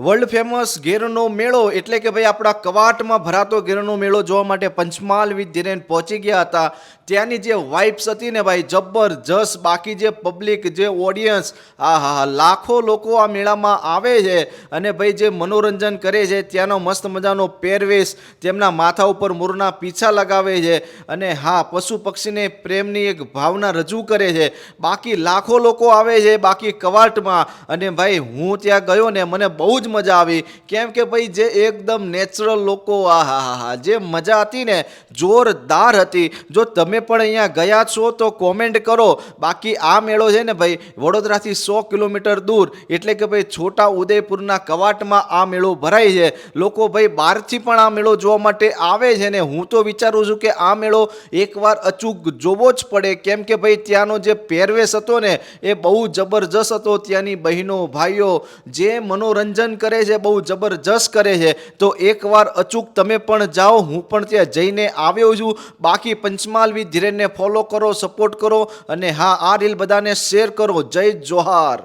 World famous ઘેરનો મેળો એટલે કે ભાઈ આપણા કવાટમાં ભરાતો ઘેરનો મેળો જોવા માટે પંચમહાલ વિથ ધીરેન પહોંચી ગયા હતા. ત્યાંની જે વાઇબ્સ હતી ને ભાઈ જબરજસ્ત. બાકી જે પબ્લિક જે ઓડિયન્સ હા લાખો લોકો આ મેળામાં આવે છે અને ભાઈ જે મનોરંજન કરે છે. ત્યાંનો મસ્ત મજાનો પહેરવેશ, તેમના માથા ઉપર મોરના પીછા લગાવે છે અને હા પશુ પક્ષીને પ્રેમની એક ભાવના રજૂ કરે છે. બાકી લાખો લોકો આવે છે બાકી કવાટમાં. અને ભાઈ હું ત્યાં ગયો ને મને બહુ જ મજા આવી. કેમ કે ભાઈ જે એકદમ નેચરલ લોકો, હા જે મજા હતી ને જોરદાર હતી. જો તમે પણ અહીંયા ગયા છો તો કોમેન્ટ કરો. બાકી આ મેળો છે ને ભાઈ વડોદરાથી 100 કિલોમીટર દૂર એટલે કે ભાઈ છોટા ઉદેપુરના કવાટમાં આ મેળો ભરાય છે. લોકો ભાઈ બહારથી પણ આ મેળો જોવા માટે આવે છે ને હું તો વિચારું છું કે આ મેળો એકવાર અચૂક જોવો જ પડે. કેમ કે ભાઈ ત્યાંનો જે પહેરવેશ હતો ને એ બહુ જબરજસ્ત હતો. ત્યાંની બહેનો ભાઈઓ જે મનોરંજન કરે છે બહુ જબરજસ્ત કરે છે. તો એકવાર અચૂક તમે પણ જાઓ. હું પણ ત્યાં જઈને આવ્યો છું. બાકી પંચમહાલ વિથ ધીરેનને ફોલો કરો, સપોર્ટ કરો અને હા આ રીલ બધાને શેર કરો. જય જોહાર.